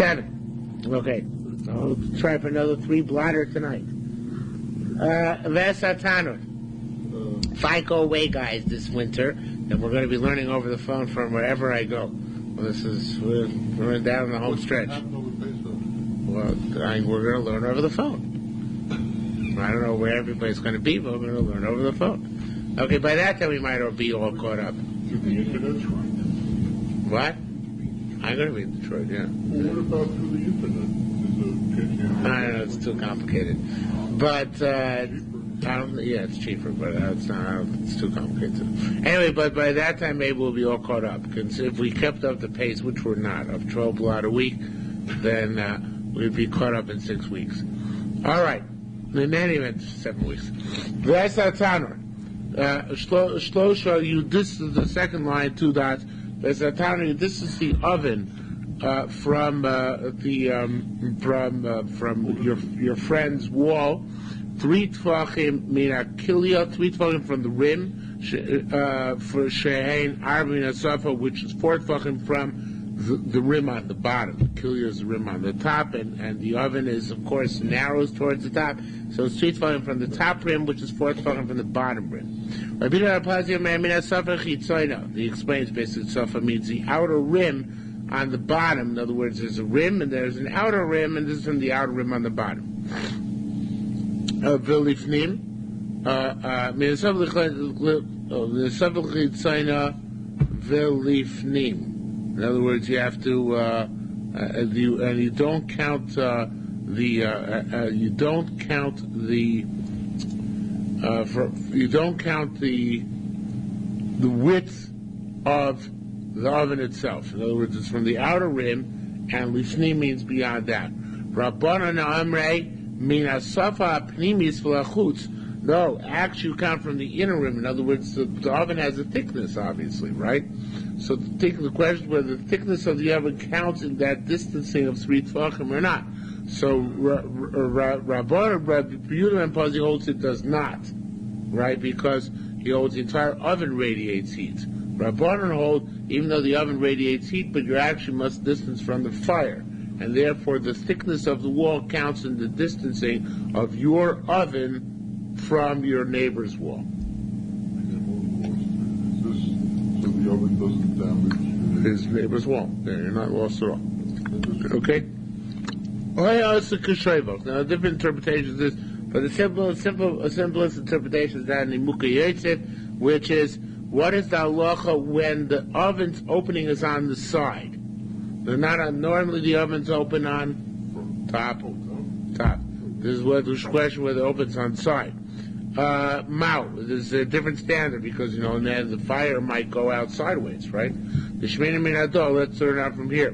7. Okay. I'll try for another 3 bladder tonight. Vesatanur. If I go away, guys, this winter, then we're going to be learning over the phone from wherever I go. Well, we're down the home stretch. Well, we're going to learn over the phone. I don't know where everybody's going to be, but we're going to learn over the phone. Okay, by that time we might be all caught up. What? I'm going to be in Detroit, yeah. Well, what about through the internet? I don't know, it's too complicated. But, it's cheaper, but it's too complicated. Anyway, but by that time maybe we'll be all caught up. Because if we kept up the pace, which we're not, of 12 blot a week, then we'd be caught up in 6 weeks. All right. In any event, 7 weeks. This is the second line, 2 dots. This is the oven from your friend's wall. 3 tvachim mina kilia, 3 tvachim from the rim, for shehein arba safa, which is 4 tvachim from the rim on the bottom. Kilia is the rim on the top, and the oven is, of course, narrows towards the top. So it's 3 tvachim from the top rim, which is 4 tvachim from the bottom rim. He explains basically safa means the outer rim on the bottom. In other words, there's a rim and there's an outer rim, and this is from the outer rim on the bottom. Vilifnim, Vilifnim. In other words, you have to, you don't count the width of the oven itself. In other words, it's from the outer rim, and lifnim means beyond that. Rabbanan amrei min asafa pnimis v'lachutz. No, actually you count from the inner rim. In other words, the oven has a thickness, obviously, right? So the question is whether the thickness of the oven counts in that distancing of 3 tvachim or not. So Rabbanan Yehuda and Pazi holds it does not, right? Because he holds the entire oven radiates heat. Rabbanan hold, even though the oven radiates heat, but you actually must distance from the fire. And therefore the thickness of the wall counts in the distancing of your oven from your neighbor's wall. So the oven doesn't damage his neighbor's wall. Yeah, you're not lost at all. Okay? Now, different interpretations of this, but the simplest interpretation is that in the Muka Yetzit, which is, what is the halacha when the oven's opening is on the side? They're not on, normally the oven's open on top. This is what the question whether it opens on side. There's a different standard because, and then the fire might go out sideways, right? The Shemini Minadol, let's learn out from here.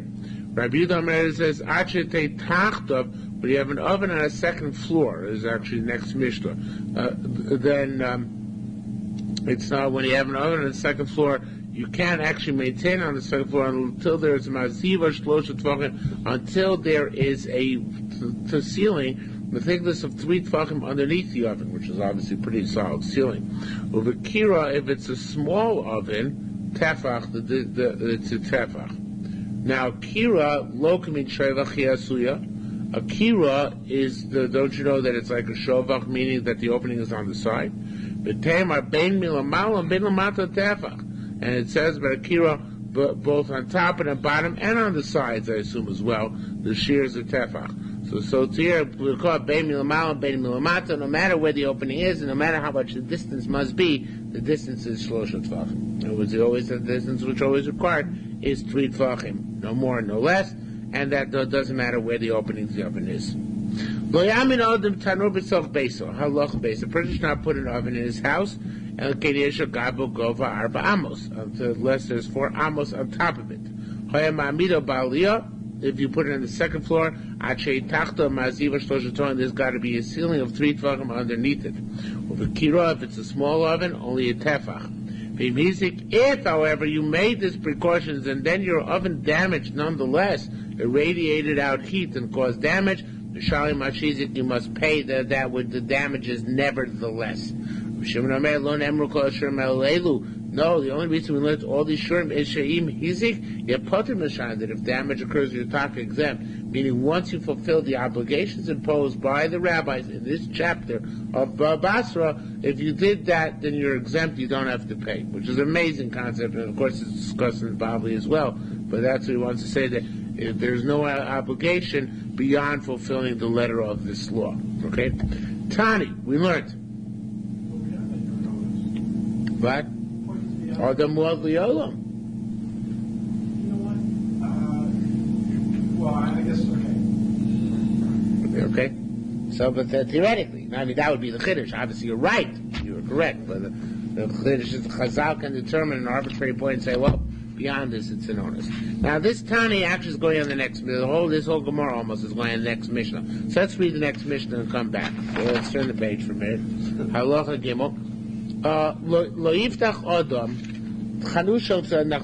Rabbi Yehuda says, Achete Tachtov, but you have an oven on a second floor, is actually next Mishnah. It's not, when you have an oven on the second floor, you can't actually maintain on the second floor until there is a maziva shlosha tvachim, until there is a ceiling, the thickness of 3 tvachim underneath the oven, which is obviously a pretty solid ceiling. Over kira, if it's a small oven, tefach, it's a tefach. Now, kira, lo kamin shevach yasuya. A kira is, don't you know that it's like a shovach, meaning that the opening is on the side? B'teimar bein milamala and bein lamata tefach. And it says about a kira, both on top and on bottom, and on the sides, I assume as well, the shiur is a tefach. So it's here, we call it bein milamala and bein milamata. No matter where the opening is, and no matter how much the distance must be, the distance is shlosha tvachim. In other words, the distance which always required is 3 tvachim. No more, no less, and that doesn't matter where the opening of the oven is. Lo yamin adam tanur b'sof beiso, halach beiso. A person should not put an oven in his house, unless there's 4 amos on top of it. If you put it on the second floor, there's got to be a ceiling of 3 tvachim underneath it. If it's a small oven, only a tefach. If, however, you made these precautions and then your oven damaged nonetheless, irradiated out heat and caused damage, you must pay not No, the only reason we learned all these shurim is she'im hizik yepoter mashan, that if damage occurs, you're taka exempt. Meaning, once you fulfill the obligations imposed by the rabbis in this chapter of Basra, if you did that, then you're exempt. You don't have to pay, which is an amazing concept, and of course it's discussed in Bavli as well. But that's what he wants to say, that if there's no obligation beyond fulfilling the letter of this law. Okay, Tani, we learned. What? Adam Muad Liolam. You know what? Well, I guess, okay. Okay? So, but theoretically, I mean, that would be the Chiddush. Obviously, you're right. You're correct. But the Chiddush is the Chazal can determine an arbitrary point and say, well, beyond this, it's an onus. Now, this Tani actually is going on the next, this whole Gemara almost is going on the next Mishnah. So let's read the next Mishnah and come back. So let's turn the page for a minute. Halacha Gimel. Lo yiftach Adam.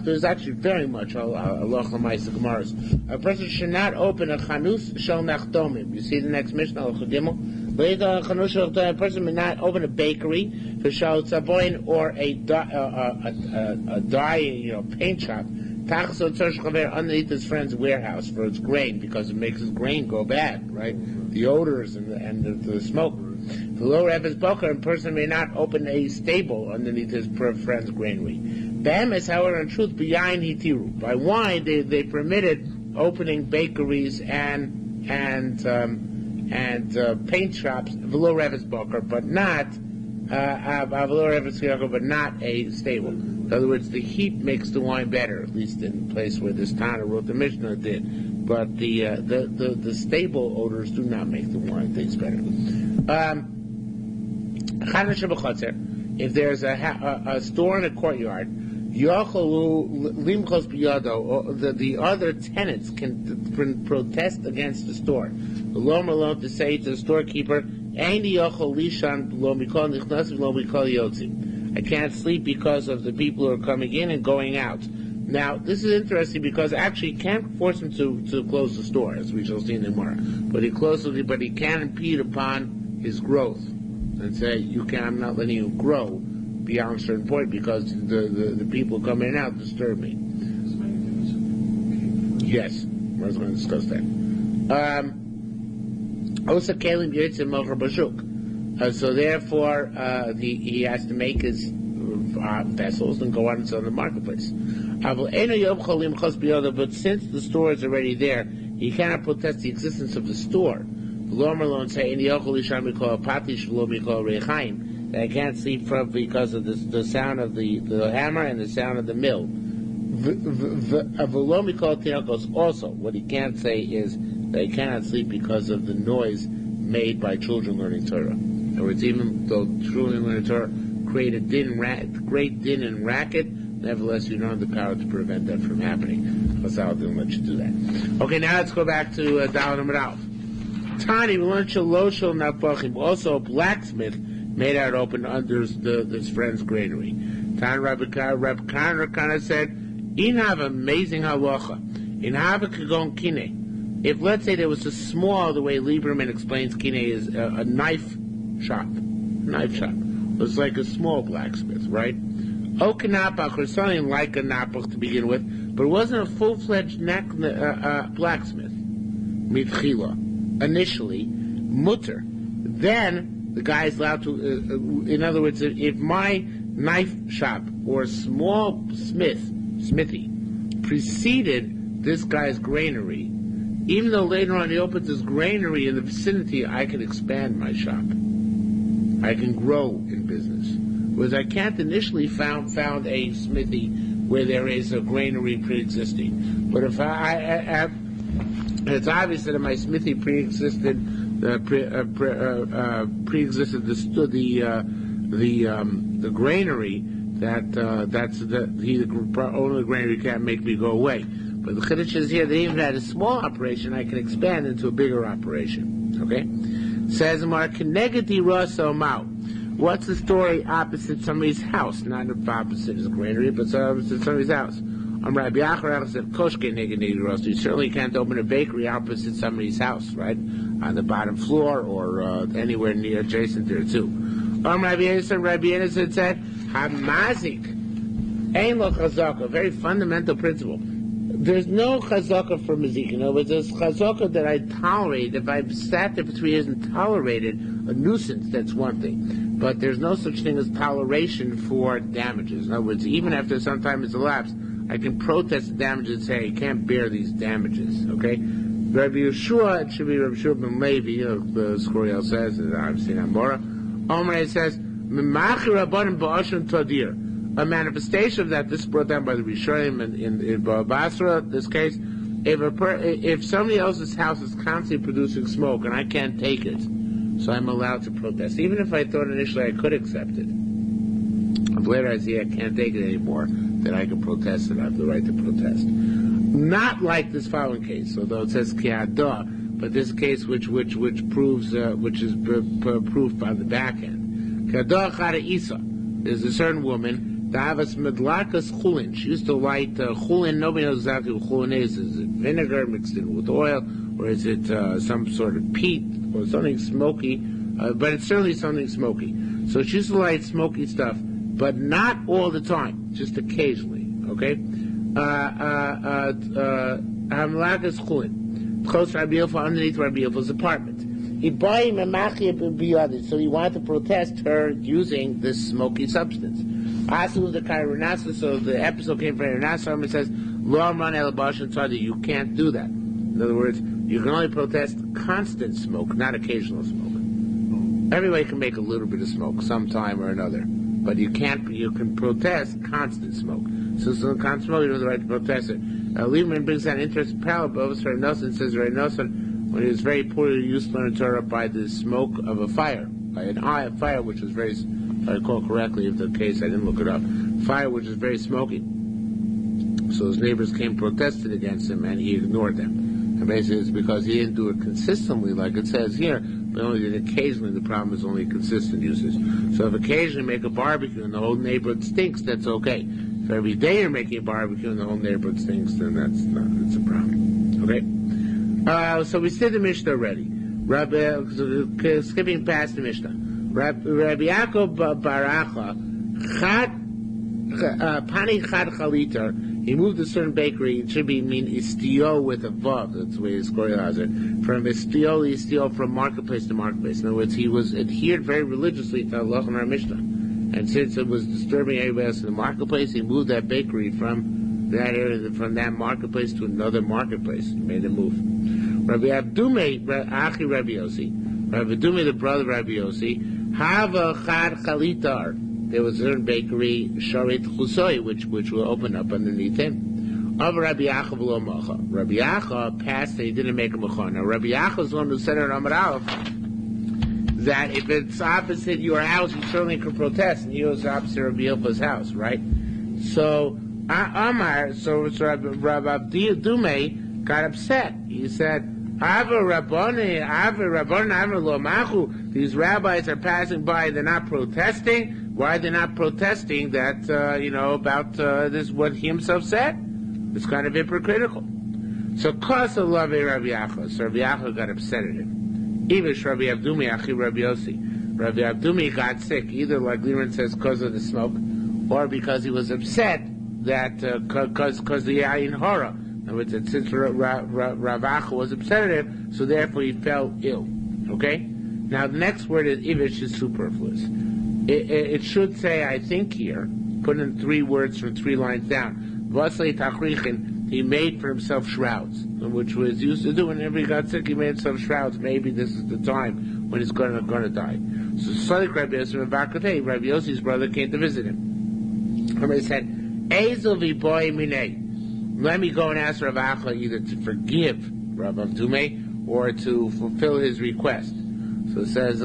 There's actually very much halacha l'maisa gemaras. A person should not open a chanus shel nachdomim. You see the next Mishnah, halacha Gimel. A person may not open a bakery for shal tzavoin or a dye, paint shop. Underneath his friend's warehouse for its grain, because it makes his grain go bad, right? The odors and the smoke. The lower Eves Boker, a person may not open a stable underneath his friend's granary. Be'emes, however, in truth, b'yayin hitiru. By wine, they permitted opening bakeries and paint shops, v'lo Eves Boker, but not a stable. In other words, the heat makes the wine better, at least in the place where this Tana wrote the Mishnah did. But the stable odors do not make the wine taste better. If there's a store in a courtyard, the other tenants can protest against the store. The law alone to say to the storekeeper, I can't sleep because of the people who are coming in and going out. Now, this is interesting because actually you can't force him to close the store, as we shall see in the Gemara. But he can impede upon his growth and say, I'm not letting you grow beyond a certain point because the people coming in and out disturb me. Yes, I was going to discuss that. So therefore, he has to make his vessels and go out and sell in the marketplace. But since the store is already there, he cannot protest the existence of the store. The law alone say, that I can't sleep because of the sound of the hammer and the sound of the mill. Also, what he can't say is that he cannot sleep because of the noise made by children learning Torah. In other words, even though children learning Torah create a great din and racket, nevertheless, you don't have the power to prevent that from happening. Chazal didn't let you do that. Okay, now let's go back to Daled Amud Aleph. Tani, we learned shaloshel nafachim. Also, a blacksmith made out open under his friend's granary. Tani Rabbi Kana said, "In have amazing halacha. In have a kagon kine. If let's say there was a small, the way Lieberman explains kine is a knife shop. It's like a small blacksmith, right? Okanapach or something like a napach to begin with, but it wasn't a full-fledged blacksmith. Mitchila. Initially, mutter. Then the guy is allowed to. In other words, if my knife shop or small smithy preceded this guy's granary, even though later on he opens his granary in the vicinity, I can expand my shop. I can grow in business. Whereas I can't initially found a smithy where there is a granary pre-existing. But if it's obvious that my smithy pre-existed the granary. That's the owner of the granary can't make me go away. But the Chiddush is here that even at a small operation, I can expand into a bigger operation. Okay, says Mar Kenegati Raso Mau. What's the story opposite somebody's house? Not opposite his granary, but opposite somebody's house. Rabbi Yachar said, you certainly can't open a bakery opposite somebody's house, right? On the bottom floor or anywhere near adjacent there too. Rabbi Yachar said, Hamazik, Ein lo chazaka, a very fundamental principle. There's no chazaka for mazik. In other words, there's chazaka that I tolerate. If I've sat there for 3 years and tolerated a nuisance, that's one thing. But there's no such thing as toleration for damages. In other words, even after some time has elapsed, I can protest the damages and say, I can't bear these damages. Okay? Rabbi Yeshua, it should be Rabbi Yeshua ben Levi, the Skoriel says, obviously not Mora. Omar says, a manifestation of that, this is brought down by the Rishonim in Bava Basra, this case, if somebody else's house is constantly producing smoke and I can't take it, so I'm allowed to protest. Even if I thought initially I could accept it. If later I see I can't take it anymore, then I can protest and I have the right to protest. Not like this following case, although it says Ki'adah, but this case which proves, which is proof by the back end. Ki'adah Chada Isa. There's a certain woman, Davas Medlakas Chulin. She used to light chulin. Nobody knows exactly what chulin is. Is it vinegar mixed in with oil, or is it some sort of peat, or something smoky? But it's certainly something smoky. So she used to light smoky stuff, but not all the time, just occasionally. Okay? Hamlakas Chulin. Close Rabbi Yofa, underneath Rabbi Yofa's apartment. He bought him a machia b'yadid, so he wanted to protest her using this smoky substance. Asu the Kairanasa, so the episode came from Kairanasa, and it says, Lo Amran El Bashan Tzadi, you can't do that. In other words, you can only protest constant smoke, not occasional smoke. Everybody can make a little bit of smoke sometime or another, but you can protest constant smoke. So constant smoke, you don't have the right to protest it. Lieberman brings out an interesting parallel. Ray Nelson says, Ray Nelson, when he was very poor, he used to learn Torah by the smoke of a fire, by an eye of fire, which was very, if I recall correctly, if the case, I didn't look it up, fire which is very smoky. So his neighbors came protested against him, and he ignored them. And basically it's because he didn't do it consistently, like it says here, but only did occasionally. The problem is only consistent usage. So if occasionally you make a barbecue and the whole neighborhood stinks, that's okay. If every day you're making a barbecue and the whole neighborhood stinks, then that's a problem. Okay? So we said the Mishnah already. Skipping past the Mishnah. Rabbi Yaakov Baracha, Pani Chad Chalitar, he moved a certain bakery, it should mean istio with a vav, that's the way his Korea has it. From istio from marketplace to marketplace. In other words, he was adhered very religiously to Allah and our Mishnah. And since it was disturbing everybody else in the marketplace, he moved that bakery from that area, from that marketplace to another marketplace. He made a move. Rabbi Abdume, Achi Rabbi Yossi, Rabbi Abdume, the brother of Rabbi Yossi, Hava Chad Chalitar. There was a certain bakery, Sharit Chusoi, which will open up underneath him. Of Rabbi Yaakov lo Macha. Rabbi Yaakov passed and he didn't make a Macha. Now Rabbi Yaakov is the one who said in Amar Aleph that if it's opposite your house, you certainly can protest, and yours is opposite Rabbi Yofa's house, right? So Rabbi Abdume got upset. He said, these rabbis are passing by, they're not protesting. Why they're not protesting that, about this, what he himself said? It's kind of hypocritical. So, Kosa Lave Rabbi Yaakov. So Rabbi Yaakov got upset at him. Ivish Rabbi Abdumi, Achi Rabbi Yossi. Rabbi Abdumi got sick, either like Liran says, because of the smoke, or because he was upset that, because the Ayin Hora. In other words, that since Ravacha was upset at him, so therefore he fell ill. Okay? Now the next word is Ivish is superfluous. It should say, I think here, put in 3 words from 3 lines down. Vasei Tachrichin, he made for himself shrouds, which was used to do whenever he got sick, he made himself shrouds. Maybe this is the time when he's going to die. So Sadik Rabbi Yossi and Bakatei, Rabbi Yossi's brother came to visit him. Somebody said, Ezel v'boy minei. Let me go and ask Rav Acha either to forgive Rav Avdume or to fulfill his request. So it says,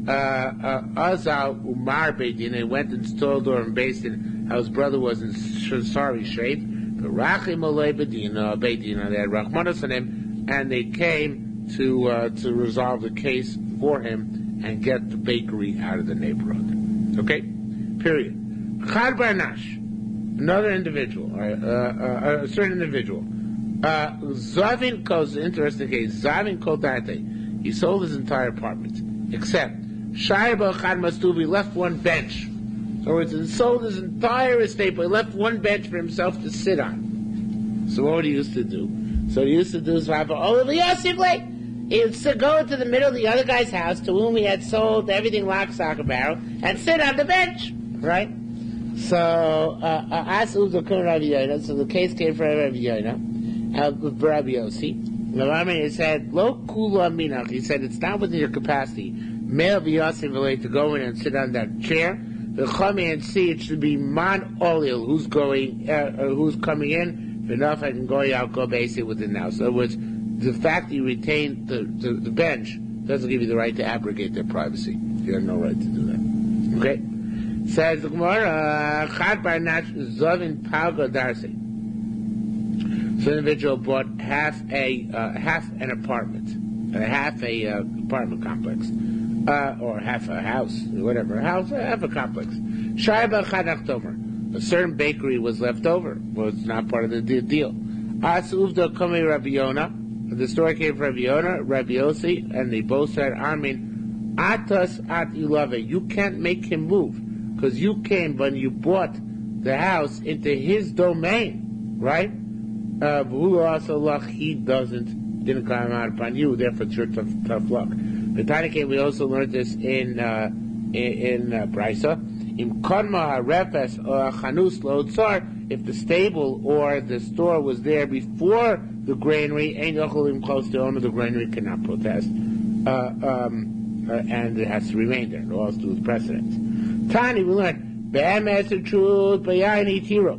Azal Umar Beidin, and went and told her and based in how his brother was in sorry shape. But Rachim Olei Bedina, Beidina, they had Rachmanas on him, and they came to resolve the case for him and get the bakery out of the neighborhood. Okay? Period. Chad Barnash. Another individual, a certain individual. Zavin calls interesting case. Zavin called Date. He sold his entire apartment, except Shayba Chad Mastuvi left one bench. In other words, he sold his entire estate, but he left one bench for himself to sit on. So what would he used to do? So what he used to do is, he would go into the middle of the other guy's house to whom he had sold everything lock, stock, and barrel, and sit on the bench, right? So, so the case came from Rabbi Yoina, Rabbi Yossi. He said, Lo kula minach. He said, it's not within your capacity. Male v'yasim to go in and sit on that chair. The chami and see it should be man olil, who's coming in. Enough, I can go out, go basically within now. So, in other words, the fact that you retain the bench doesn't give you the right to abrogate their privacy. You have no right to do that. Okay? Says the Gemara, Chad bar nach zovin palga darse. So the individual bought half an apartment, apartment complex, or half a house, whatever, half a complex. Shaiba chad nachtomer. A certain bakery was left over, was not part of the deal. As uvda kame Rabbi Yona. The story came from Rabbi Yona, Rabbi Yossi, and they both said, Armin, atas at ilave. You can't make him move. Because you came when you bought the house into his domain, right? He didn't come out upon you, therefore it's your tough luck. The Tanya came, we also learned this in Brisa. In Kodma Harefes or Chanus Lotzar, if the stable or the store was there before the granary, Ein Yocholim close to the owner of the granary cannot protest. And it has to remain there. It all has to do with precedence. Tani, we learned, Be'emes the truth, Be'yayin Itiro.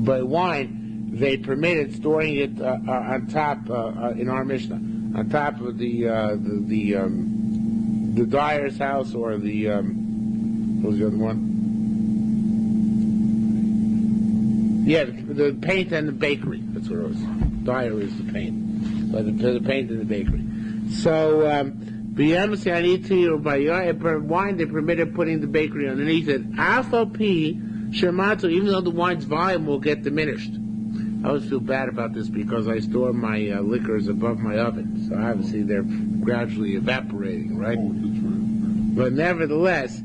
By wine, they permitted storing it on top, in our Mishnah, on top of the dyer's house or the, what was the other one? Yeah, the paint and the bakery. That's what it was. Dyer is the paint. So the paint and the bakery. So, wine, they permitted putting the bakery underneath it. Alpha P, Shemato, even though the wine's volume will get diminished. I always feel bad about this because I store my liquors above my oven. So obviously they're gradually evaporating, right? Oh, that's right. But nevertheless,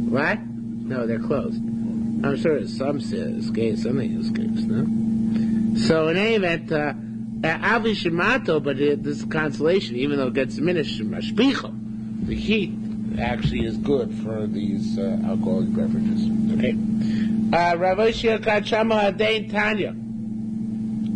what? No, they're closed. I'm sure there's some escapes, something escapes, no? So in any event, Avi Shemato, but this is consolation, even though it gets diminished, Mashpicho, the heat actually is good for these alcoholic beverages. Okay? Rav Oshia Kachama Adain Tanya.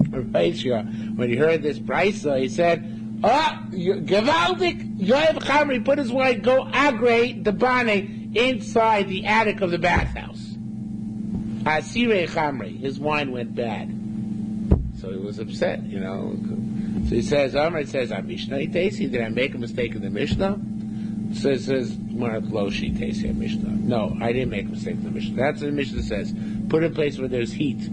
Rav Oshia, when he heard this brisa, he said, Gavaldik Yoav Chamri put his wife, go agre the bane inside the attic of the bathhouse. Asire Chamri, his wine went bad. So he was upset, you know. So he says, Amr says, Mishnah Itesi, did I make a mistake in the Mishnah? So it says, Loshi Itesi Mishnah. No, I didn't make a mistake in the Mishnah. That's what the Mishnah says. Put in a place where there's heat.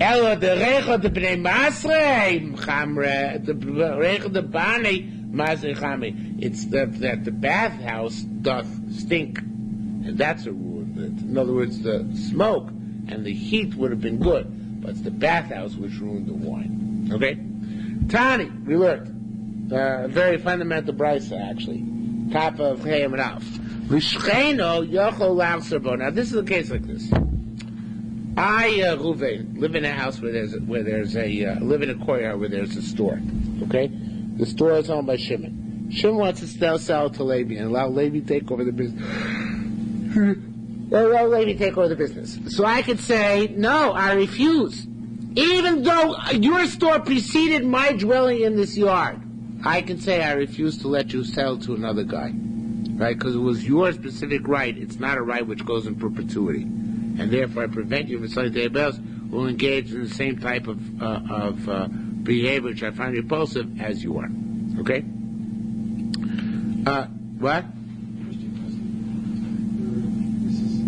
Ela the Recha the Bnei Masre Chamre, the Recha the Bane Masre Chamre. It's that the bathhouse doth stink. And that's a rule. In other words, the smoke and the heat would have been good. But it's the bathhouse which ruined the wine. Okay? Tani, we learned. A very fundamental brisa, actually. Top of Chayim and Alf. L'shcheino yochol l'achserbo. Now, this is a case like this. I, Ruvain, live in a house where there's live in a courtyard where there's a store. Okay? The store is owned by Shimon. Shimon wants to sell to Levi and allow Levi to take over the business. Allow Levi to take over the business. So I could say, no, I refuse. Even though your store preceded my dwelling in this yard, I can say I refuse to let you sell to another guy. Right? Because it was your specific right. It's not a right which goes in perpetuity. And therefore I prevent you from selling to anybody else who will engage in the same type of behavior which I find repulsive as you are. Okay? What? This is in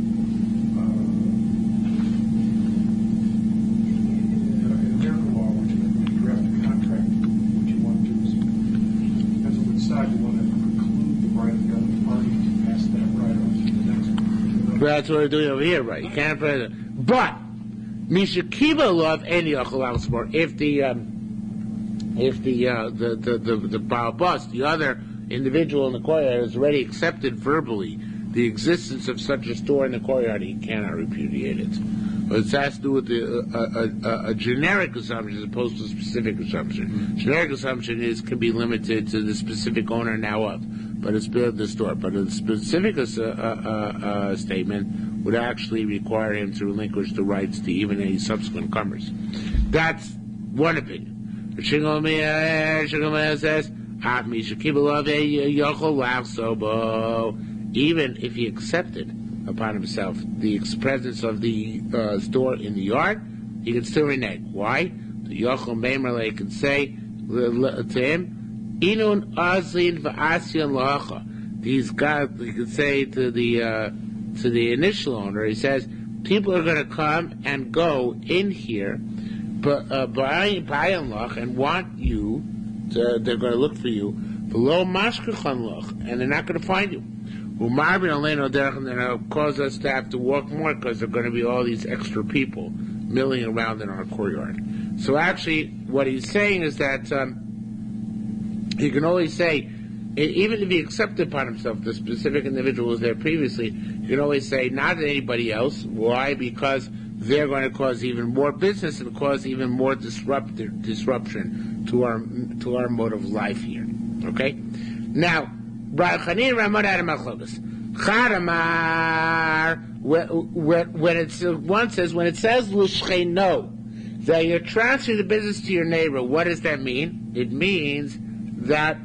American law, when you draft a contract, what you want to do is, depends on which side you want to preclude the right of the other party to pass that right on to the next one. That's what we're doing over here, right? You can't put it. But Misha Kiva love any sport. If the Baal Bus, the other individual in the choir, has already accepted verbally the existence of such a store in the courtyard, he cannot repudiate it. But it has to do with a generic assumption as opposed to a specific assumption. Generic assumption can be limited to the specific owner now of, but it's built the store. But a specific statement would actually require him to relinquish the rights to even any subsequent comers. That's one opinion. Shingal says, even if he accepted upon himself the presence of the store in the yard, he can still renege. Why? The Yochel Meimerle can say to him, Inun Azlin v'Asyan Lacha. These guys, he can say to the initial owner, he says, people are going to come and go in here, but by and lach, and want you. They're going to look for you below mashkechan lach, and they're not going to find you. Umarbin aleinu derech, and they'll cause us to have to walk more because there are going to be all these extra people milling around in our courtyard. So actually, what he's saying is that he can only say, even if he accepted upon himself the specific individual who was there previously, you can always say not anybody else. Why? Because they're going to cause even more business and cause even more disruption to our mode of life here. Okay? Now, when it says l'shcheino, that you're transferring the business to your neighbor, what does that mean? It means that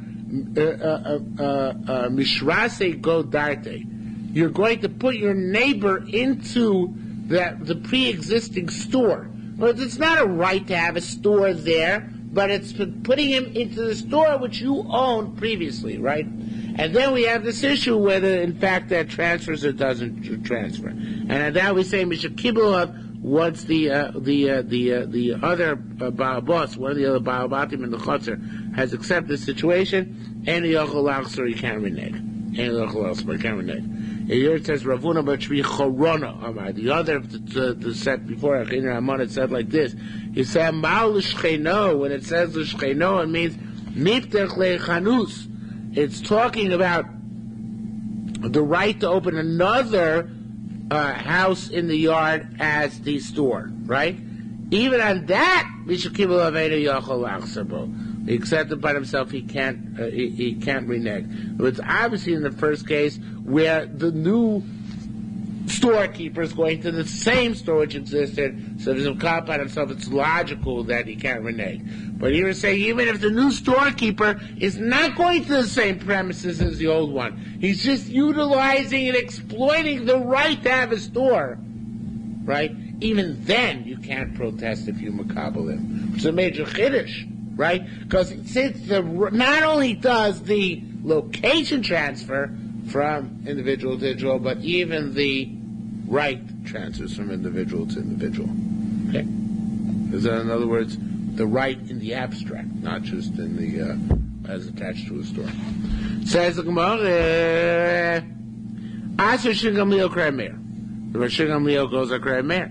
mishrase go darte. You're going to put your neighbor into the pre-existing store. Well, it's not a right to have a store there, but it's putting him into the store which you owned previously, right? And then we have this issue whether, in fact, that transfers or doesn't transfer. And now we say Misha Kibbutz, once the other boss, one of the other Ba'abatim in the Chotzer, has accepted the situation, and the Yochel Lachser, he can't renege. And the Yochel Lachser, he can't renege. Here it says Ravuna B'Shvi Chorona Amar. The other the set before Achina Amon, it said like this. He said Ma'al L'Shcheino. When it says L'Shcheino, it means Miftech Le'Chanus. It's talking about the right to open another house in the yard as the store, right? Even on that, Mishakibul Aveda Yochel Lachsabo. He accepted by himself. He can't renege. It's obviously in the first case where the new storekeeper is going to the same store which existed. So if he's a cop by himself, it's logical that he can't renege. But here we're saying even if the new storekeeper is not going to the same premises as the old one, he's just utilizing and exploiting the right to have a store, right? Even then, you can't protest if you makabel him. It's a major chiddush. Right? Because since not only does the location transfer from individual to individual, but even the right transfers from individual to individual. Okay? In other words, the right in the abstract, not just in the as attached to a store. Says the Gemara, Asher Shingamliel Kramer. The Shingamliel goes a Kramer.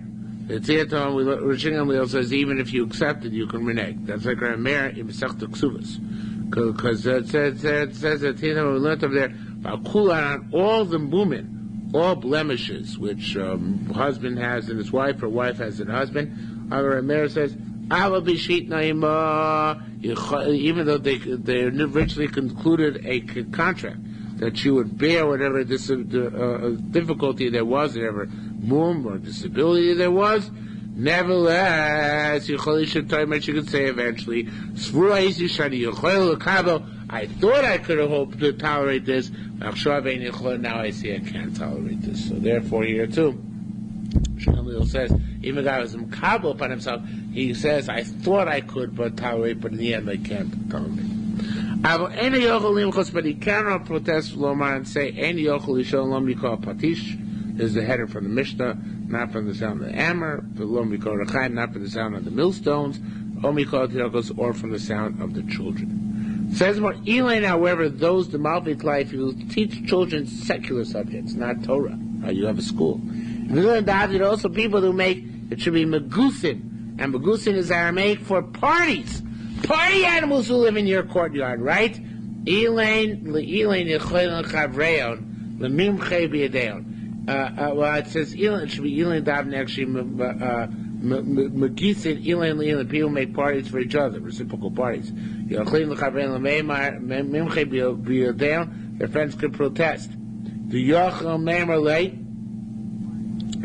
It's here Rishon Gamliel says even if you accept it, you can renege. That's like our Mer in Masechta Ksuvas, because it says that we learned over there on all the mumin, all blemishes which husband has in his wife or wife has in husband. Our Mer says even though they originally concluded a contract that she would bear whatever difficulty there was, whatever mum or disability there was. Nevertheless, she could say eventually, I thought I could have hoped to tolerate this. Now I see I can't tolerate this. So therefore, here too, Shalil says, even a guy who was mekabel upon himself, he says, I thought I could but tolerate, but in the end I can't tolerate. But he cannot protest Lomar and say, Any Yochel Yishon Lom Yikol Patish is the header from the Mishnah, not from the sound of the hammer, Lom Yikol Rechaim, not from the sound of the millstones, Om Yikol Tirokos, or from the sound of the children. Says more, Elaine, however, those the Malvit life, you will teach children secular subjects, not Torah. You have a school. Also people who make, it should be Megusin, and Megusin is Aramaic for parties. Party animals who live in your courtyard, right? Elaine, Lemimche b'yadeon. Well, it says Elin, it should be Elin Davin actually, Magisid Elin Elin, people make parties for each other, reciprocal parties. Their friends could protest. The Yochel Memerle,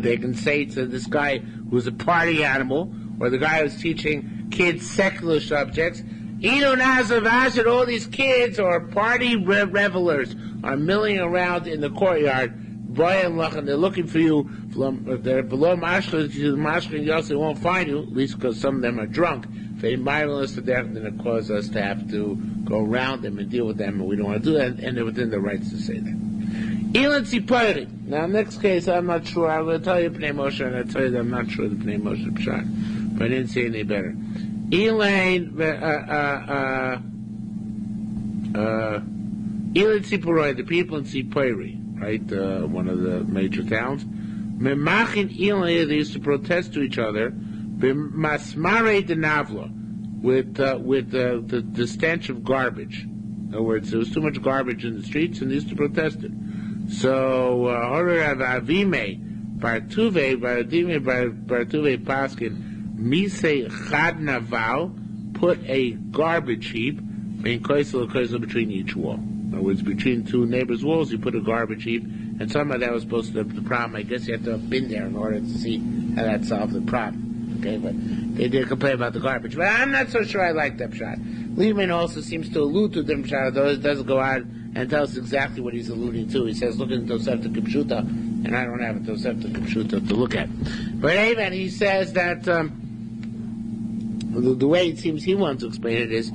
they can say to this guy who's a party animal, or the guy who's teaching kids secular subjects, Inu Nazavash, and all these kids or party revelers are milling around in the courtyard. Brian Lach, and they're looking for you. They're below Mashkin, they won't find you, at least because some of them are drunk. They mindless to death, and it causes us to have to go around them and deal with them, and we don't want to do that, and they're within their rights to say that. Elin Tzipori. Now, next case, I'm not sure. I'm going to tell you Pnei Moshe, and I'll tell you that I'm not sure the Pnei Moshe Pshat, but I didn't say any better. Elin Tzipori, the people in Tzipori, right, one of the major towns. Memachin Elin, they used to protest to each other. B'masmare de Navla, with the stench of garbage. In other words, there was too much garbage in the streets, and they used to protest it. So, Horav Avime, Bartuve Paskin, Mise Chad Naval, put a garbage heap between each wall. In other words, between two neighbors' walls, you put a garbage heap, and somehow that was supposed to be the problem. I guess you have to have been there in order to see how that solved the problem. Okay, but they did complain about the garbage. But I'm not so sure I like that shot. Liebman also seems to allude to them shot, though it doesn't go out and tell us exactly what he's alluding to. He says, look at Tosefta Kipshuta, and I don't have a Tosefta Kipshuta to look at. But anyway, he says that the way it seems he wants to explain it is,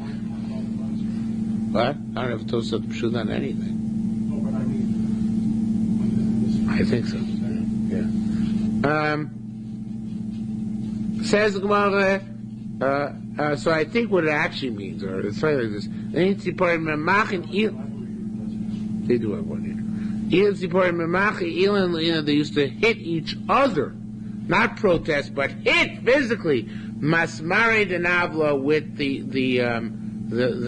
what? I don't have a Tosefta Kipshuta on anything. No, but I mean, I think so. Yeah. Says the Gemara, so I think what it actually means, or it's like this, they do have one here. They used to hit each other, not protest, but hit physically. Masmare de Navla, with the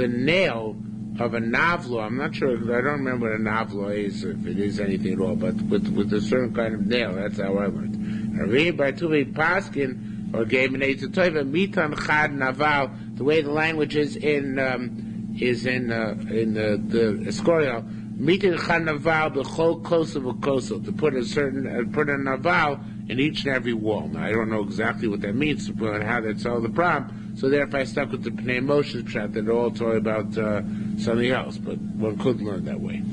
nail of a Navla. I'm not sure, I don't remember what a Navla is, if it is anything at all, but with a certain kind of nail. That's how I learned. Paskin, or gave an aid to Toiva, Mitan Chad Naval, the way the language is in the Escorial, Mitan Chad Naval, the whole Kosovo, to put a Naval in each and every wall. Now, I don't know exactly what that means, but how that solved the problem, so therefore I stuck with the Pnei Moshe Pshat, that all talk about something else, but one could learn that way.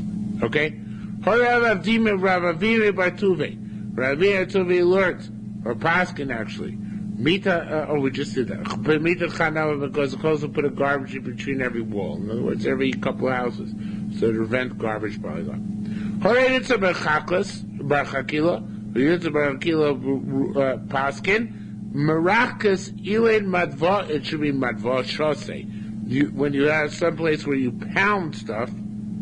Okay? Horav Avdime Ravavire Bartuve. Ravir Tuve learned, or Paskin actually. Mita, we just did that. Mita Chanav, because the Kosovo put a garbage in between every wall. In other words, every couple of houses. So to prevent garbage probably gone. Horav Barchaklas, Barchakila, Paskin, Marakas Ilin Madva, it should be Madva Shose. When you have some place where you pound stuff,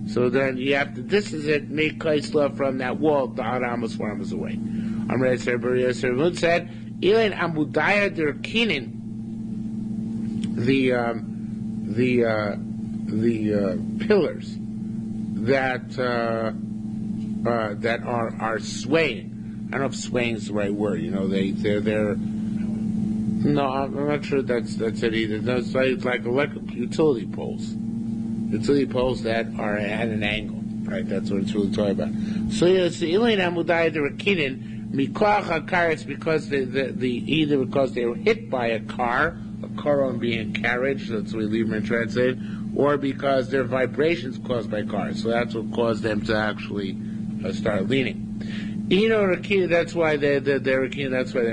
so then you have to, this is it, make Kaisla from that wall, the Amos 4 Amos away. Amrei Serberia Servut said, Ilin Amudaya der Kinin, the pillars that are swaying. I don't know if swaying is the right word. You know, they're. No, I'm not sure that's it either. No, it's like electric utility poles. Utility poles that are at an angle, right? That's what it's really talking about. So it's the Ilin Amudaya der Kinin. Mikoach HaKar, it's because either because they were hit by a car on being carriage, that's what Lieberman translated, or because their vibrations caused by cars. So that's what caused them to actually start leaning. That's why they're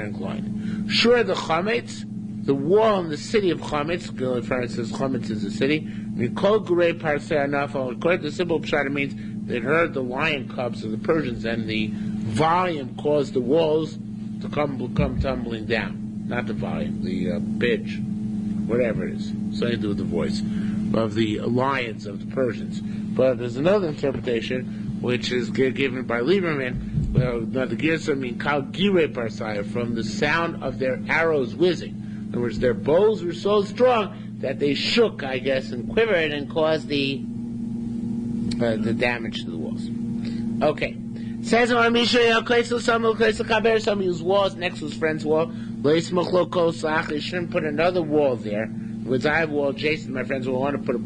inclined. Sure, the Chametz, the wall in the city of Chametz, Gilad says Chametz is a city. Mikol Gurei Parsei Anafal, according to the simple pshat, it means they heard the lion cubs of the Persians, and the volume caused the walls to come tumbling down. Not the volume, the pitch, whatever it is. Something to do with the voice of the lions of the Persians. But there's another interpretation, which is given by Lieberman. Well, the Girsa mean Kal Gire Parsaya, from the sound of their arrows whizzing. In other words, their bows were so strong that they shook, I guess, and quivered and caused the damage to the walls. Okay. Says somebody whose wall is next to his friend's wall. You shouldn't put another wall there. Because I have a wall adjacent to my friend's wall, I want to put a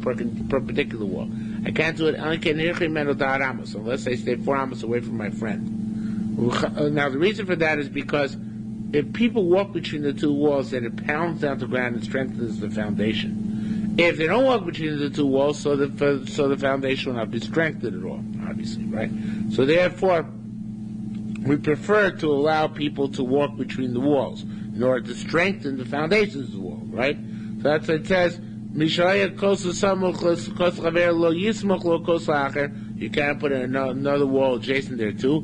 perpendicular wall. I can't do it unless I stay 4 amos away from my friend. Now the reason for that is because if people walk between the two walls, then it pounds down to the ground and strengthens the foundation. If they don't walk between the two walls, so the foundation will not be strengthened at all, obviously, right? So therefore, we prefer to allow people to walk between the walls in order to strengthen the foundations of the wall, right? So that's what it says. You can't put another wall adjacent there too.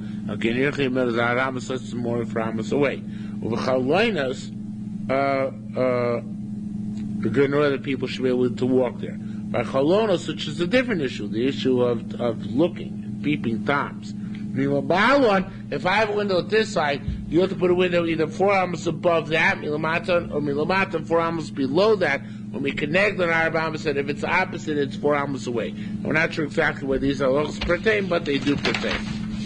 More 4 amos away. In order that people should be able to walk there. By chalonos, which is a different issue, the issue of looking and peeping toms. If I have a window at this side, you have to put a window either 4 amos above that, milamata, or milamata, 4 amos below that. When we connect on our amos, and if it's opposite, it's 4 amos away. We're not sure exactly where these are pertain, but they do pertain.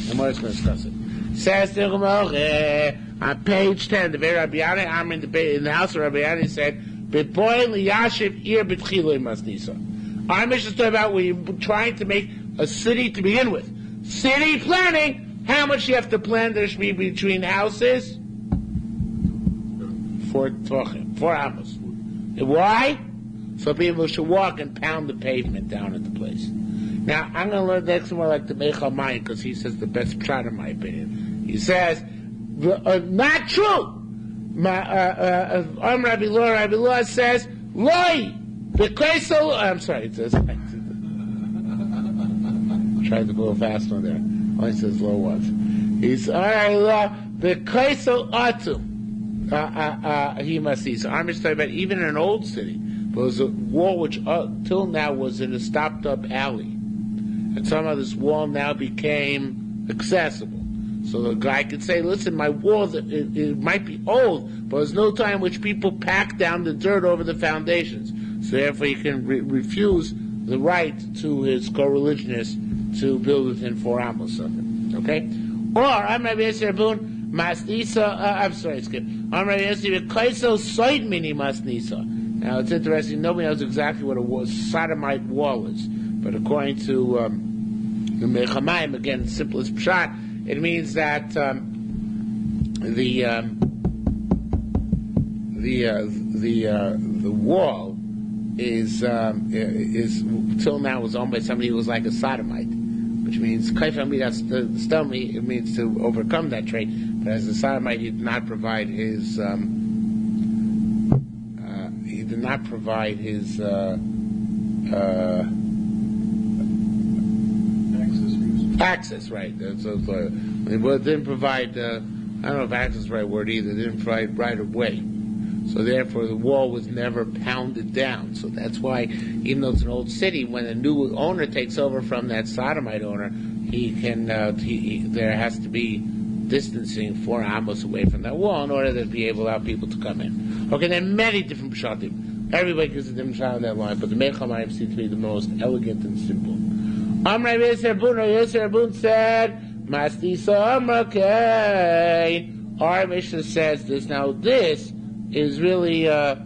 And we're going to discuss it. Says on page 10, the very Rabbi Yana, in the house of Rabbi Yana, said, our mission is talking about when you're trying to make a city to begin with. City planning, how much you have to plan there should be between houses? 4 tochim, 4 amos. Why? So people should walk and pound the pavement down at the place. Now, I'm going to learn next more like the Meichel Mayin, because he says the best shot in my opinion. He says, not true. Rabbi Law says, Loi, I'm sorry, it says, tried to go fast on there. Only says low once. He's the kaisel atum. He must see. So I'm just talking about even in an old city, there was a wall which till now was in a stopped-up alley, and somehow this wall now became accessible. So the guy could say, "Listen, my wall it might be old, but there's no time in which people pack down the dirt over the foundations. So therefore, he can refuse the right to his co-religionists to build within 4 amos of it." Okay? Or I'm Rabbi Yisrael Boon. I'm sorry, skip. I'm Rabbi Yisrael Kaiso Soid Mini Masnisa. Now it's interesting. Nobody knows exactly what a sodomite wall is, but according to the Mechamayim, again, simplest pshat, it means that the wall is till now was owned by somebody who was like a sodomite, which means kaifamidastommi. It means to overcome that trait. But as a sodomite, he did not provide his access, right? So it didn't provide. I don't know if access is the right word either. It didn't provide right of way. So therefore, the wall was never pounded down. So that's why, even though it's an old city, when a new owner takes over from that sodomite owner, he can. There has to be distancing 4 amos away from that wall in order to be able to allow people to come in. Okay, there are many different pshatim. Everybody gives a different shot on that line, but the Mechamayim seems to be the most elegant and simple. Amr Yisrael Bun said, Mastisa Amrakei. Our Mishnah says this. Now this is really a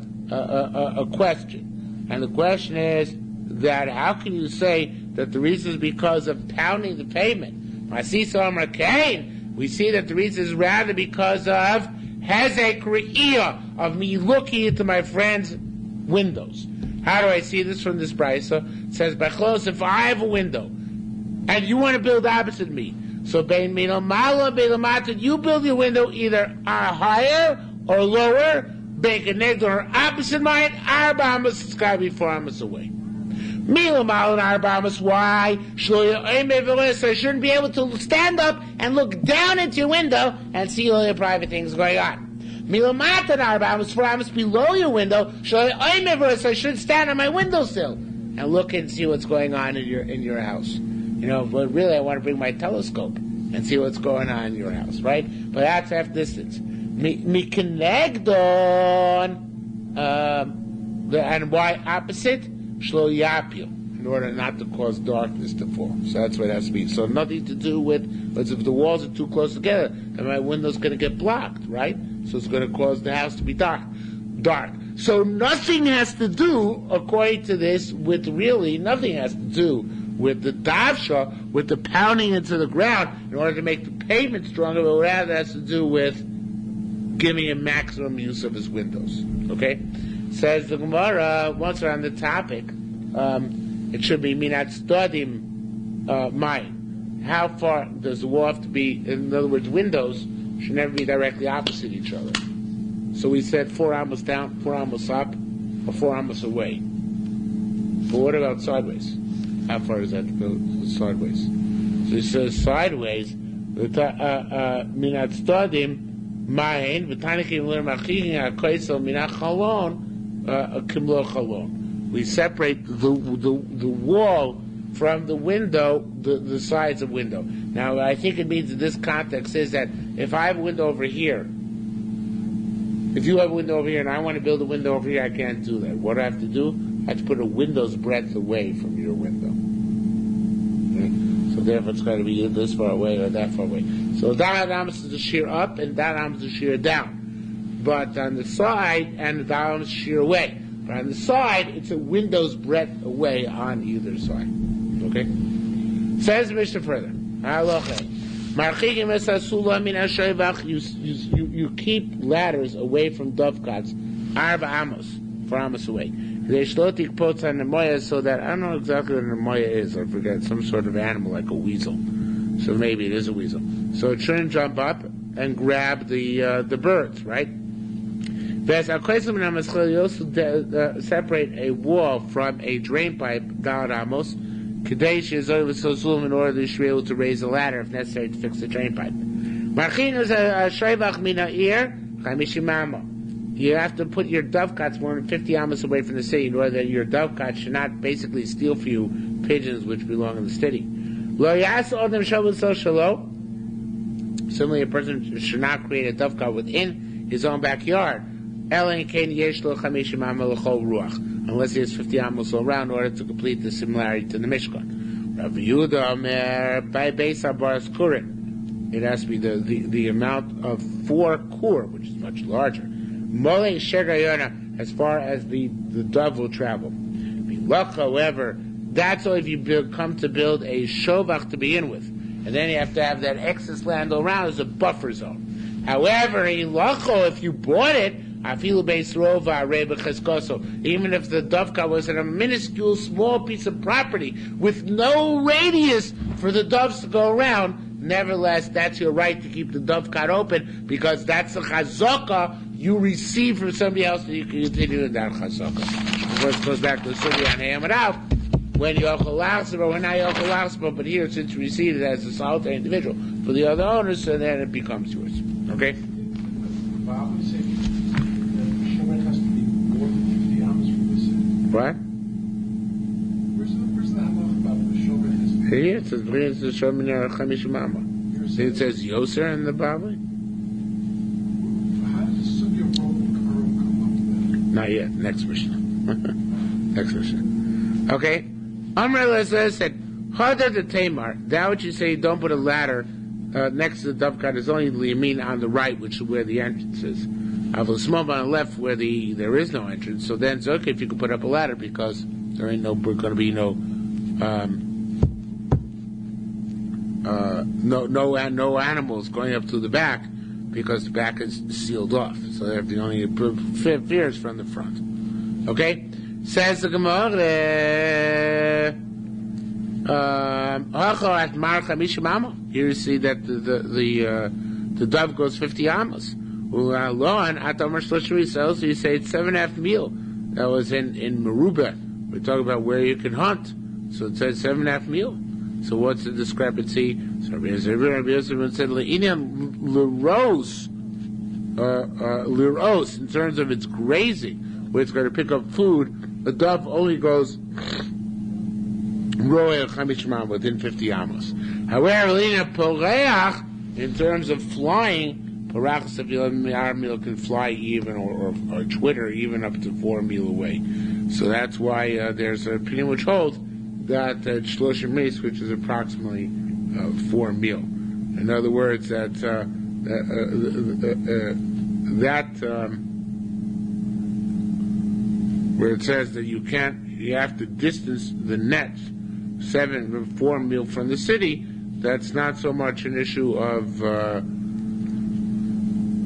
question. And the question is that how can you say that the reason is because of pounding the pavement? Mastisa Amrakei. We see that the reason is rather because of Hezek Re'iyah, of me looking into my friend's windows. How do I see this from this brisa? It says, Bechlos, if I have a window, and you want to build opposite me, so Bein Milamala, Bein Lamata, you build your window either higher or lower, Bein Kenegdon, or opposite mine, Arba Amos, it's got to be 4 amos away. Milamala and Arba Amos, why? So I shouldn't be able to stand up and look down into your window and see all your private things going on. Milamata and Arba Amos, 4 amos below your window, so I should stand on my windowsill and look and see what's going on in your house. You know, but really I want to bring my telescope and see what's going on in your house, right? But that's half distance. Mi Kenegdon, and why opposite? Shlo Yapil. in order not to cause darkness to fall. So that's what it has to be. So nothing to do with, but if the walls are too close together, then my window's going to get blocked, right? So it's going to cause the house to be dark. So nothing has to do, according to this, nothing has to do with the davsha, with the pounding into the ground in order to make the pavement stronger, but rather has to do with giving him maximum use of his windows. Okay? Says the Gemara, once we're on the topic, it should be minat stadim mine. How far does the wall have to be? In other words, windows should never be directly opposite each other. So we said 4 amos down, 4 amos up, or 4 amos away. But what about sideways? How far is that to go sideways? So he says sideways, minat stadim mine, v'tanikim l'machigin ha'koisel minat chalon, kimlo chalon. We separate the wall from the window, the sides of window. Now, I think it means in this context is that if I have a window over here, if you have a window over here and I want to build a window over here, I can't do that. What do I have to do? I have to put a window's breadth away from your window. Okay? So therefore it's got to be this far away or that far away. So that amos is the shear up and that amos is the shear down. But on the side, and the amos is shear away. But on the side, it's a window's breadth away on either side. Okay? Says the Mishnah further. You keep ladders away from dovecots, 4 amos away. So that, I don't know exactly what a nemoya is, I forget, some sort of animal like a weasel. So maybe it is a weasel. So it shouldn't jump up and grab the birds, right? You also separate a wall from a drain pipe, Dalad Amos, in order to be able to raise a ladder if necessary to fix the drain pipe. You have to put your dovecots more than 50 amos away from the city in order that your dovecots should not basically steal for you pigeons which belong in the city. Similarly, a person should not create a dovecot within his own backyard, unless he has 50 amos all around in order to complete the similarity to the Mishkan. Rav Yehuda Omer, by Beisa Baras Kurin, it has to be the amount of 4 kur, which is much larger. Mole Shegayona, as far as the dove will travel. Luck, however, that's all if you come to build a shovach to begin with. And then you have to have that excess land all around as a buffer zone. However, if you bought it, even if the dovecot was in a minuscule small piece of property with no radius for the doves to go around, nevertheless, that's your right to keep the dovecot open because that's the chazaka you receive from somebody else and you can continue in that chazaka. Of course, it goes back to the Sugi on Hayam Rav, when you yochel lachseba, when not yochel lachseba, but here since you received it as a solitary individual for the other owners, so then it becomes yours. Okay? Bob would say that the showman has to be more than 50 amos from the city. What? Where's the halach about the showman has to be? Here it says, "Brings the showman chamish mama." It says Yoser in the Bible. How does the Sugi of Rome and Karo come up with that? Not yet. Next Mishnah. Next Mishnah. Okay. Amr says that Hadar the Tamar. That what you say, don't put a ladder next to the dovecot is only the yamin on the right, which is where the entrance is. Avol Small on the left, where there is no entrance. So then it's okay if you can put up a ladder because there ain't going to be no animals going up to the back because the back is sealed off. So the only fear is from the front. Okay? Says the Gemara, here you see that the dove goes 50 amos. So you say it's 7.5 meal. That was in Meruba. We're talking about where you can hunt. So it says 7.5 meal. So what's the discrepancy? So Rabbi Yosef said liros in terms of its grazing, where it's going to pick up food. The dove only goes royal chamishman within 50 amos. However, in terms of flying, parachas of mil can fly even or twitter even up to 4 mil away. So that's why there's an opinion which holds that shloshim meis, which is approximately 4 mil. In other words, that where it says that you have to distance the net 4 mil from the city. That's not so much an issue of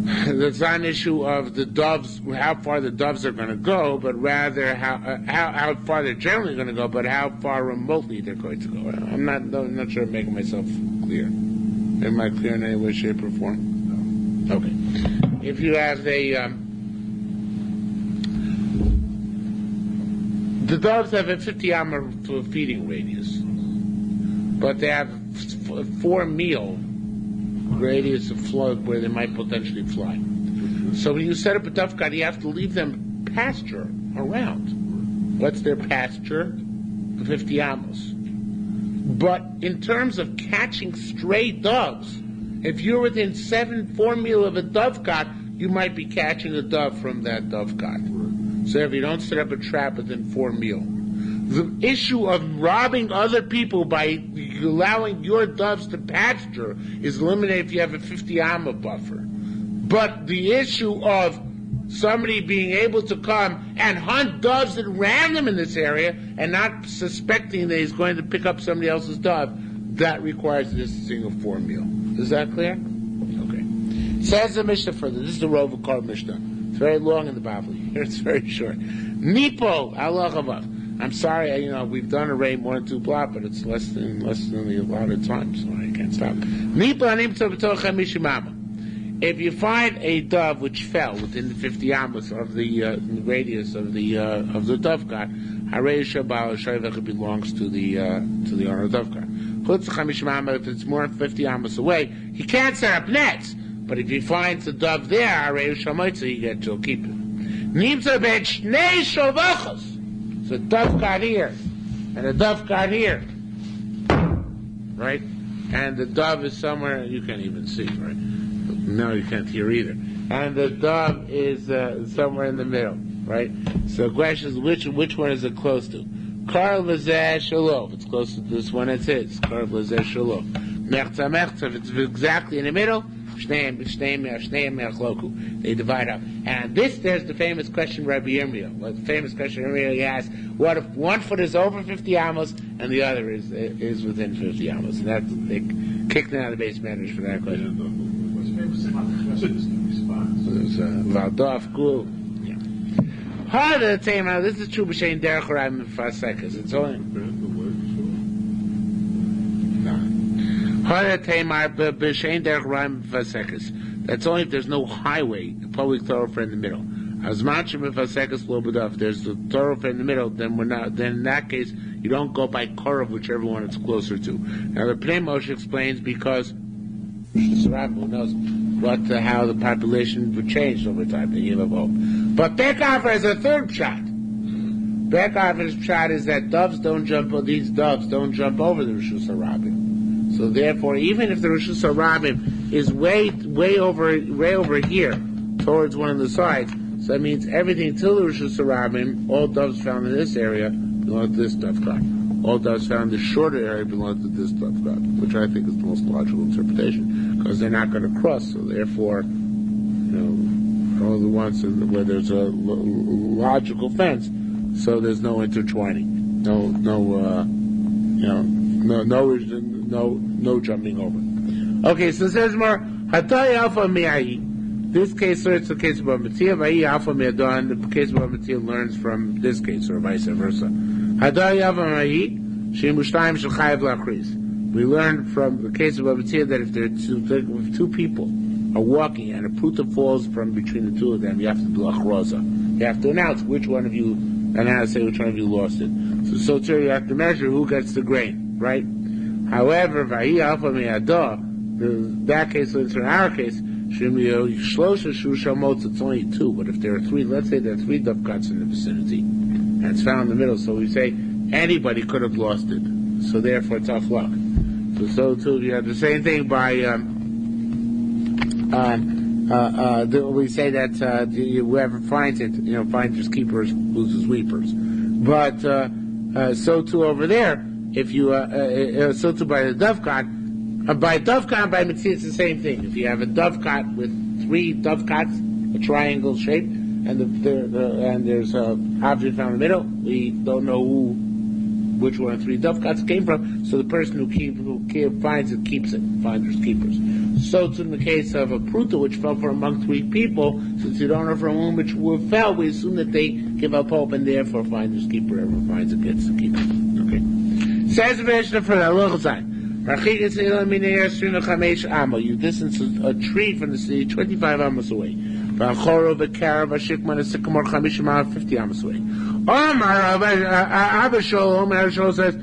that's not an issue of the doves, how far the doves are going to go, but rather how far they're generally going to go, but how far remotely they're going to go. I'm not sure I'm making myself clear. Am I clear in any way, shape, or form? No. Okay. If you have the doves have a 50 amma feeding radius, but they have 4 mil radius of float where they might potentially fly. So when you set up a dovecot, you have to leave them pasture around. What's their pasture? 50 amos. But in terms of catching stray doves, if you're within 4 mil of a dovecot, you might be catching a dove from that dovecot. So if you don't set up a trap within 4 mil. The issue of robbing other people by allowing your doves to pasture is eliminated if you have a 50 amma buffer. But the issue of somebody being able to come and hunt doves at random in this area and not suspecting that he's going to pick up somebody else's dove, that requires distancing of 4 mil. Is that clear? Okay. Says the Mishnah further. This is the Rova Kar Mishnah. It's very long in the Bible. Here it's very short. Nipo Allah Chavav. I'm sorry, we've done already more than 2 blocks, but it's less than the allotted time, so I can't stop. If you find a dove which fell within the 50 amos of the radius of the dovecot, it belongs to the owner of the dovecot. If it's more than 50 amos away, he can't set up nets. But if he finds the dove there, you get to keep it. So a dove got here, and a dove got here, right? And the dove is somewhere, you can't even see, right? No, you can't hear either. And the dove is somewhere in the middle, right? So the question is, which one is it close to? Kar l'zeh shalom. If it's close to this one, it's his. Kar l'zeh shalom. Mechza mechza. If it's exactly in the middle, they divide up. And there's the famous question Rabbi Yirmiyah. The famous question Yirmiyah asked, what if one foot is over 50 amos and the other is within 50 amos? And they kicked me out of the base managers for that question. What's famous about the question response? Valdov Gul. Hard to tell you, this is true b'shein derech harayim mefasekes. It's only that's only if there's no highway, a public thoroughfare in the middle. As much if there's the thoroughfare in the middle, then in that case you don't go by Korov, whichever one it's closer to. Now the Pnei Moshe explains because who knows how the population would change over time, the Yom Hov. But Bekafar is a third shot. Bekafar's shot is that these doves don't jump over the Rishus HaRabim. So therefore, even if the Rishus HaRabim is way over here, towards one of the sides, so that means everything till the Rishus HaRabim, all doves found in this area belong to this dovecot. All doves found in the shorter area belong to this dovecot, which I think is the most logical interpretation, because they're not going to cross, so therefore, all the ones where there's a logical fence, so there's no intertwining, no jumping over. Okay, so it says more, Hatay Alpha Mi'ai. This case learns the case of Matia, Vai Alpha Mi'adon, the case of Matia learns from this case, or vice versa. Hatay Alpha Mi'ai, Shem Ushtayim Shel Chayav Lachris. We learned from the case of Matia that if two people are walking and a pruta falls from between the two of them, you have to do a chroza. You have to announce which one of you, and how to say which one of you lost it. So too, you have to measure who gets the grain, right? However, Vahi Alpha Me'adah, that case, in our case, it's only 2, but if there are 3, let's say there are 3 dovecots in the vicinity, and it's found in the middle, so we say anybody could have lost it, so therefore tough luck. So too, you have the same thing by, we say that whoever finds it, finders keepers loses weepers. But So too over there, if you so too by the dovecote, by dovecote by mitzvah it's the same thing. If you have a dovecote with 3 dovecotes, a triangle shape, and there's an object found in the middle, we don't know which one of 3 dovecotes came from. So the person who finds it keeps it. Finders keepers. So it's in the case of a pruta which fell from among 3 people. Since you don't know from whom which fell, we assume that they give up hope, and therefore finders keeper, whoever finds it gets to keep it. Okay. Says the Mishnah for the Luchzai. You distance a tree from the city 25 amos away. 50 amos away. Abba Shalom says,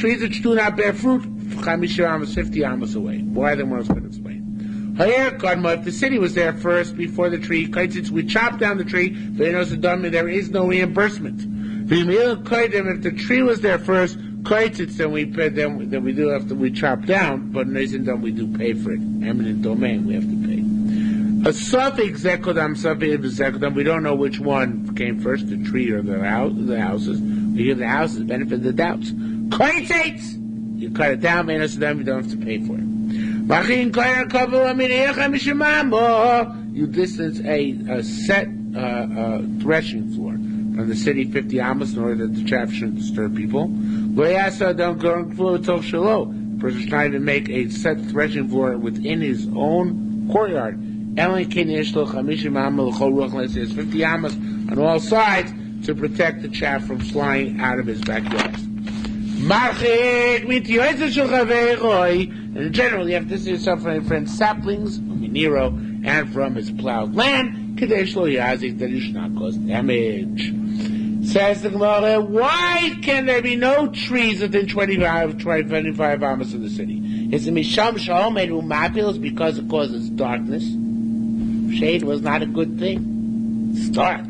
trees which do not bear fruit, 50 amos away. Why the Morris could explain. If the city was there first before the tree, we chop down the tree, there is no reimbursement. If the tree was there first, then we do have to chop down, but we do pay for it. Eminent domain, we have to pay. A suffix zekodam, suffix zekodam, we don't know which one came first, the tree or the houses. We give the houses the benefit of the doubts. You cut it down, you don't have to pay for it. You distance a set threshing floor from the city 50 amos in order that the chaff shouldn't disturb people. Don't go floor till Shiloh. The person's trying to make a set threshing floor within his own courtyard. It says 50 amos on all sides to protect the chaff from flying out of his backyard. And in general, you have to distance yourself from your friend's saplings, from Nero, and from his plowed land, that you should not cause damage. Says the Gemara, why can there be no trees within 25 amos of the city? Is it Misham Shalom Mapils because it causes darkness? Shade was not a good thing. It's dark,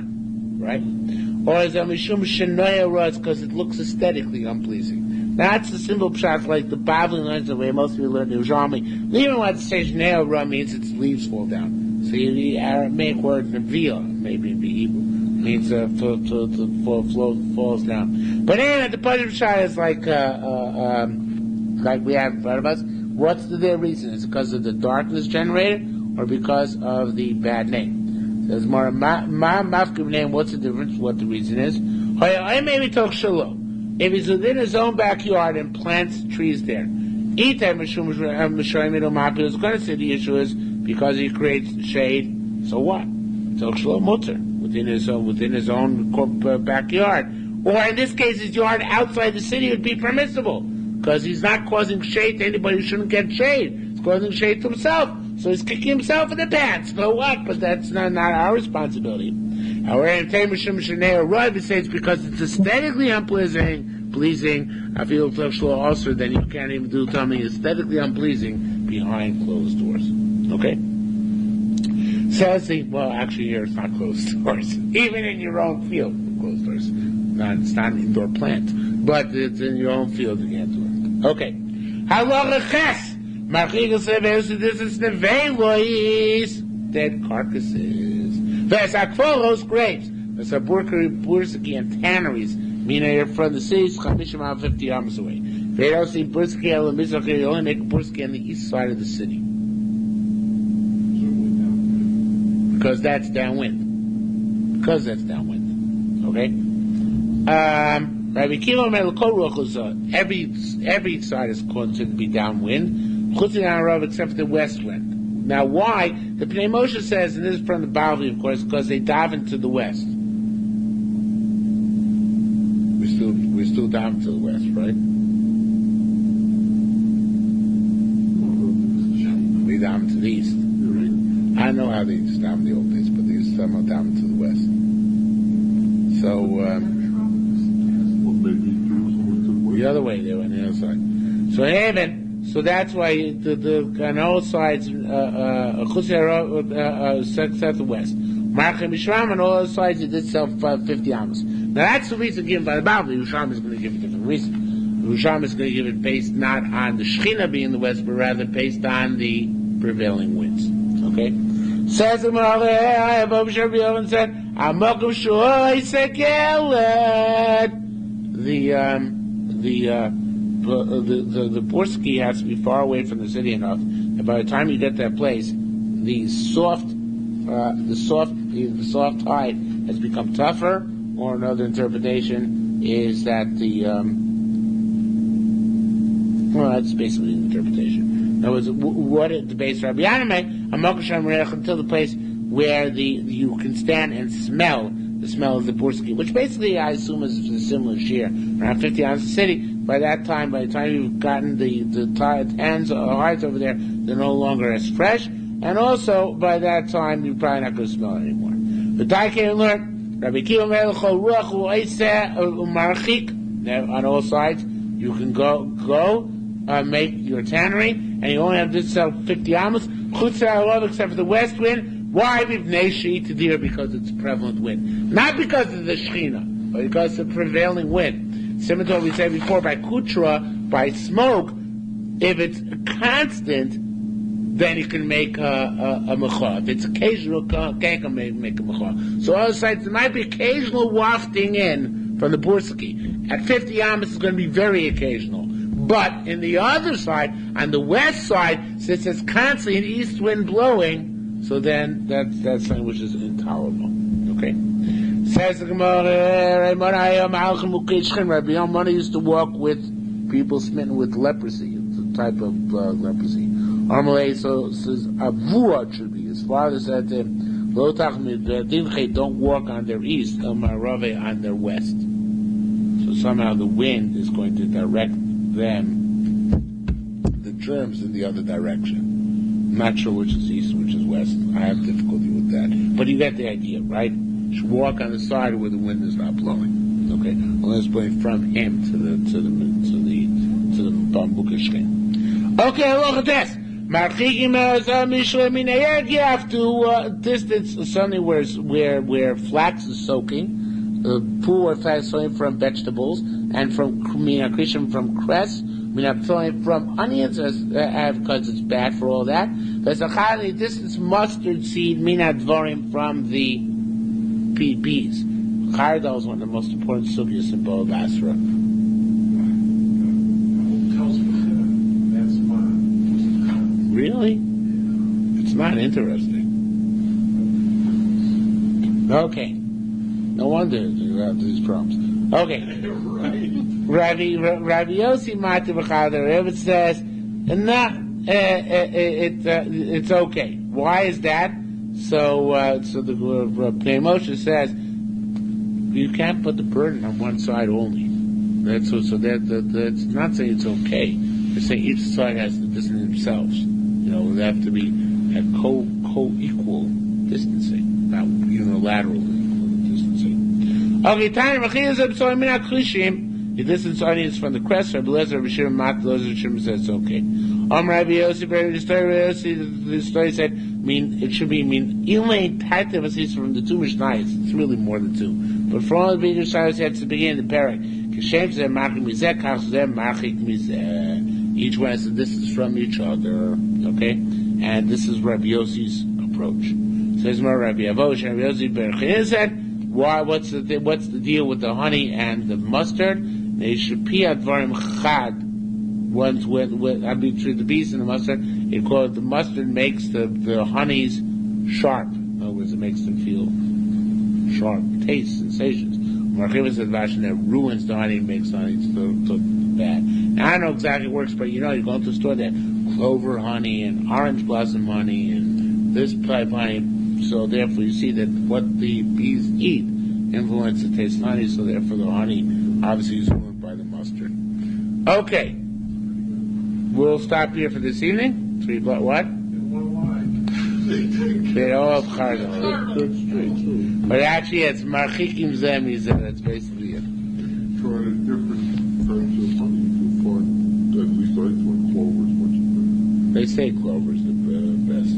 right? Or is it Mishum Shenoya Ruz because it looks aesthetically unpleasing? That's the simple pshat, like the Bavli learns the way most people learn the Yerushalmi. Even what the say Shenoya Ruz means its leaves fall down. So the Aramaic word Neviah, maybe in the Hebrew, means falls down. But anyway, the Pashut pshat is like we have in front of us. What's the reason? Is it because of the darkness generated, or because of the bad name? There's more mafkiv name. What's the difference? What the reason is? I maybe talk shalom. If he's within his own backyard and plants trees there, is going to say the issue is because he creates shade. So what? Talk shalom mutter within his own backyard, or in this case, his yard outside the city would be permissible because he's not causing shade to anybody who shouldn't get shade. He's causing shade to himself. So he's kicking himself in the pants. So what? But that's not our responsibility. However, in Taimashim it says because it's aesthetically pleasing, I feel also then you can't even do something aesthetically unpleasing behind closed doors. Okay? Says actually here it's not closed doors. Even in your own field, closed doors. It's not an indoor plant. But it's in your own field you can't do it. Okay. Halacha ches. Dead carcasses. Vesakforos grapes. Bursaki and tanneries. Meaning from the cities 50 amos away. They don't see Bursaki and Mizrach. They only make Bursaki on the east side of the city. Because that's downwind. Okay? Rabbi Kiva every side is considered to be downwind. Except for the west wind. Now, why? The Pnei Moshe says, and this is from the Bavli, of course, because they daven to the west. We still daven to the west, right? We daven to the east. Right? I don't know how they used to daven in the old days, but they used to somehow daven to the west. So, the other way, they were on the other side. So, so that's why on all sides, set the west. Marchem Mishram on all sides it did sell 50 amos. Now that's the reason given by the Bible. Yerushalmi is going to give a different reason. Yerushalmi is going to give it based not on the Shechina being in the west, but rather based on the prevailing winds. Okay? Says the Gemara, said, Amokum Shoy Sekelet. The Borski has to be far away from the city enough, and by the time you get that place, the soft hide has become tougher. Or another interpretation is that that's basically the interpretation. In other words, what is the base Rabbi Yaname, until the place where you can stand and smell the smell of the Borski, which basically I assume is a similar shiur. Around 50 ounces a city. By the time you've gotten the hands or hides over there, they're no longer as fresh, and also by that time you're probably not going to smell it anymore. The Daike learned Rabbi Kiva Melechol Ruach U'Eiseh U'Marachik. On all sides, you can go make your tannery, and you only have to sell 50 amos. Chutz Ha'arov, except for the west wind. Why? Because it's a prevalent wind, not because of the Shechina, but because of the prevailing wind. Similar to what we said before, by kutra, by smoke, if it's constant, then you can make a mecha. If it's occasional, can't make a mecha. So other sides, there might be occasional wafting in from the Bursaki. At 50 amos, it's going to be very occasional. But in the other side, on the west side, since it's constantly an east wind blowing, so then that's something which is intolerable. Okay? Says the Gemara, Rabbi Yonah used to walk with people smitten with leprosy. It's a type of leprosy. Armalei says Avua should be. His father said to him, don't walk on their east, on their west. So somehow the wind is going to direct them, the germs, in the other direction. I'm not sure which is east, which is west. I have difficulty with that. But you get the idea, right? You should walk on the side where the wind is not blowing. Okay? Unless it's blowing from him to the bambukashkin. Okay, look at this. You have to distance something where flax is soaking, pool where flax is soaking from vegetables, and from cress, from onions, because it's bad for all that. Distance mustard seed from the peas. Chardal is one of the most important sugyas in Bava Basra. Really? It's not interesting. Okay. No wonder you have these problems. Okay. Rabbi Yossi Mati B'Chadar, it says, it's okay. Why is that? So the Pnei Moshe says, you can't put the burden on one side only. That's not saying it's okay. They're saying each side has to distance themselves. They have to be at co-equal distancing, not unilateral distancing. Okay, time you distance onions from the crest. Rabbi Lezer, Rabbi Shimon, Shimon says it's okay. Rabbi Yossi, the story said, it should be Elaine Taitav from the two Mishnayos. It's really more than two. But for all the Yerushalmi, it's the beginning of the parak. Each one has a distance from each other. Okay? And this is Rabbi Yossi's approach. Says more Rabbi Avosh, Rabbi Yossi Berchin said, what's the deal with the honey and the mustard? They should pia dvarim chad. One's with between the bees and the mustard. The mustard makes the honeys sharp. In other words, it makes them feel sharp, taste, sensations. Marchiva said that ruins the honey, makes the honey so bad. Now, I don't know exactly how it works, but you go to the store, there clover honey and orange blossom honey and this type of honey. So therefore, you see that what the bees eat influences the taste of honey. So therefore, the honey obviously is ruined by the mustard. Okay, we'll stop here for this evening. 3 o'clock. What? They all have chardon. But actually, it's marchikim zemi. That's basically it. Try different types of honey to find at least I think clover is much better. They say clover's the best.